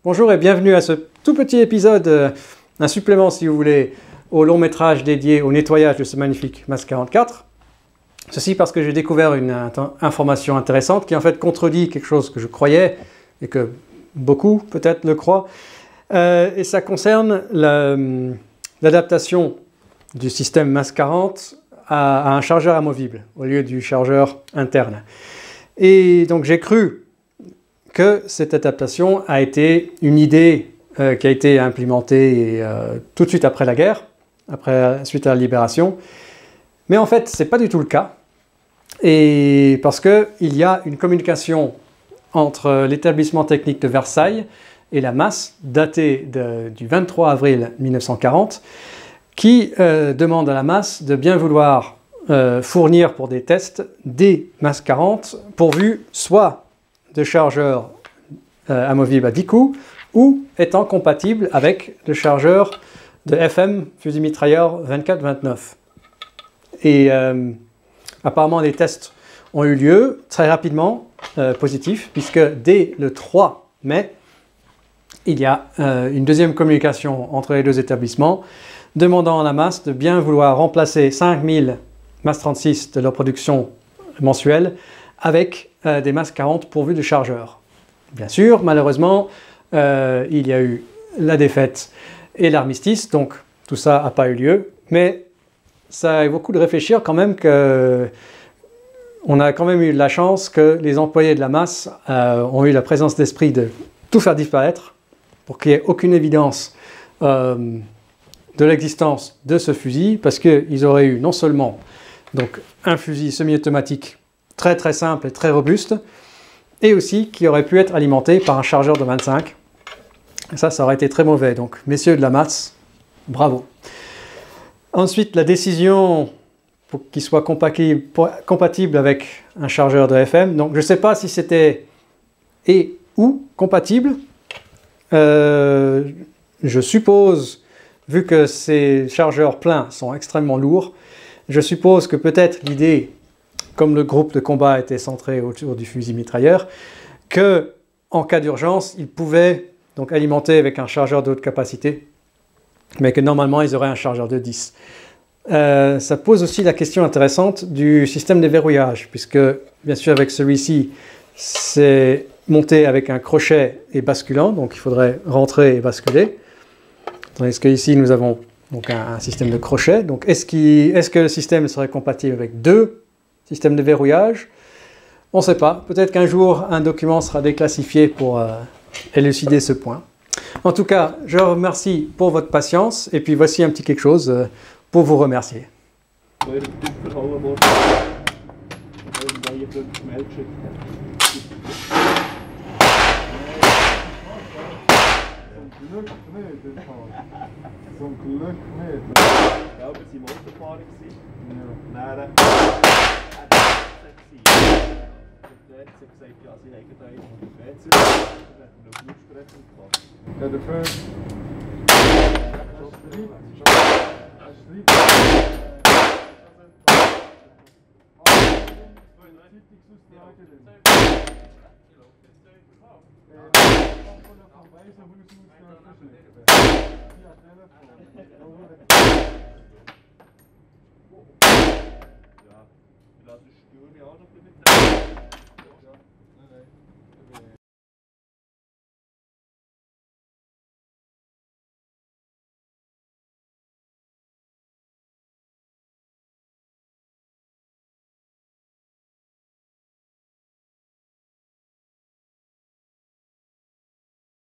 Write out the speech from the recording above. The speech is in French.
Bonjour et bienvenue à ce tout petit épisode, un supplément si vous voulez, au long métrage dédié au nettoyage de ce magnifique MAS 44. Ceci parce que j'ai découvert une information intéressante qui en fait contredit quelque chose que je croyais et que beaucoup peut-être le croient. Et ça concerne l'adaptation du système MAS 40 à un chargeur amovible au lieu du chargeur interne. Et donc j'ai cru que cette adaptation a été une idée qui a été implémentée tout de suite après la guerre, suite à la libération. Mais en fait, ce n'est pas du tout le cas. Et parce qu'il y a une communication entre l'établissement technique de Versailles et la MAS, datée du 23 avril 1940, qui demande à la MAS de bien vouloir fournir pour des tests des MAS 40 pourvus soit de chargeurs amovibles à 10 coups ou étant compatibles avec le chargeur de FM fusil mitrailleur 24-29. Et apparemment les tests ont eu lieu très rapidement, positifs, puisque dès le 3 mai, il y a une deuxième communication entre les deux établissements demandant à la MAS de bien vouloir remplacer 5000 MAS 36 de leur production mensuelle avec des MAS 40 pourvus de chargeurs. Bien sûr, malheureusement, il y a eu la défaite et l'armistice, donc tout ça n'a pas eu lieu, mais ça a beaucoup de réfléchir quand même qu'on a quand même eu la chance que les employés de la MAS ont eu la présence d'esprit de tout faire disparaître pour qu'il n'y ait aucune évidence de l'existence de ce fusil, parce qu'ils auraient eu non seulement donc, un fusil semi-automatique très très simple et très robuste, et aussi qui aurait pu être alimenté par un chargeur de 25. Et ça aurait été très mauvais. Donc, messieurs de la MAS, bravo. Ensuite, la décision pour qu'il soit compatible avec un chargeur de FM. Donc, je ne sais pas si c'était et ou compatible. Je suppose, vu que ces chargeurs pleins sont extrêmement lourds, je suppose que peut-être l'idée, comme le groupe de combat était centré autour du fusil mitrailleur, que en cas d'urgence, ils pouvaient donc alimenter avec un chargeur de haute capacité, mais que normalement, ils auraient un chargeur de 10. Ça pose aussi la question intéressante du système de verrouillage, puisque, bien sûr, avec celui-ci, c'est monté avec un crochet et basculant, donc il faudrait rentrer et basculer. Tandis qu'ici, nous avons donc un système de crochet. Donc, est-ce que le système serait compatible avec deux systèmes de verrouillage? On ne sait pas. Peut-être qu'un jour, un document sera déclassifié pour élucider ce point. En tout cas, je vous remercie pour votre patience. Et puis, voici un petit quelque chose pour vous remercier. Zum Glück nicht. Ja, aber sie waren Motorfahrer. Ja. Nein, der hat gesagt, ja, sie haben da einen auf dem WC. Dann hat er noch Blutsprechen gemacht. Ja, dafür. Ja, das ist Juni auch noch mit.